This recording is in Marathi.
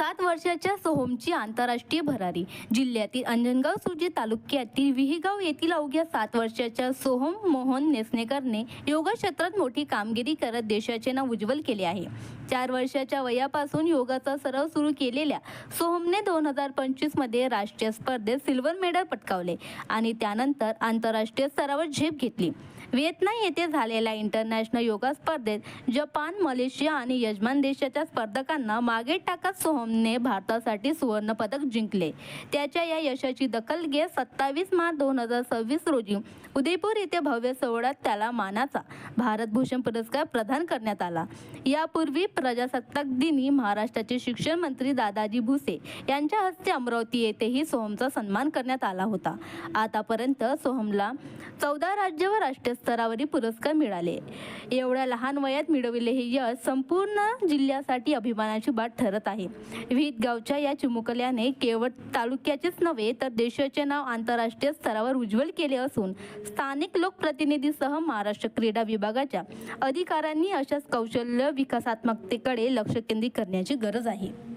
7 वर्षाच्या सोहमची आंतरराष्ट्रीय भरारी. जिल्ह्यातील अंजनगाव सुर्जी तालुक्यातील विहीगाव येथील अवघ्या 7 वर्षाच्या सोहम मोहन नेसनेकरने योगा क्षेत्रात मोठी कामगिरी करत देशाचे नाव उज्ज्वल केले आहे. 4 वर्षाच्या वयापासून योगाचा सराव सुरू केलेल्या सोहमने 2025 मध्ये राष्ट्रीय स्पर्धेत सिल्वर मेडल पटकावले आणि त्यानंतर आंतरराष्ट्रीय स्तरावर झेप घेतली. व्हिएतनाम येथे झालेल्या इंटरनॅशनल योगा स्पर्धेत जपान, मलेशिया आणि यजमान देशाच्या स्पर्धकांना मागे टाकत सोहमने भारतासाठी सुवर्ण पदक जिंकले. त्याच्या या यशाची दखल घेत 27 मार्च 2026 रोजी उदयपूर येथे भव्य सोहळ्यात त्याला मानाचा भारतभूषण पुरस्कार प्रदान करण्यात आला. यापूर्वी प्रजासत्ताक दिनी महाराष्ट्राचे शिक्षण मंत्री दादाजी भुसे यांच्या हस्ते अमरावती येथेही सोहमचा सन्मान करण्यात आला होता. आतापर्यंत सोहमला 14 राज्य व राष्ट्रीय स्तरावरील पुरस्कार मिळाले. एवढ्या लहान वयात मिळवलेले हे यश संपूर्ण जिल्ह्यासाठी अभिमानाची बात ठरत आहे. विहित गावच्या या चिमुकल्याने केवळ तालुक्याचेच नव्हे तर देशाचे नाव आंतरराष्ट्रीय स्तरावर उज्ज्वल केले असून स्थानिक लोकप्रतिनिधीसह महाराष्ट्र क्रीडा विभागाच्या अधिकाऱ्यांनी अशाच कौशल्य विकासात्मकतेकडे लक्ष केंद्रित करण्याची गरज आहे.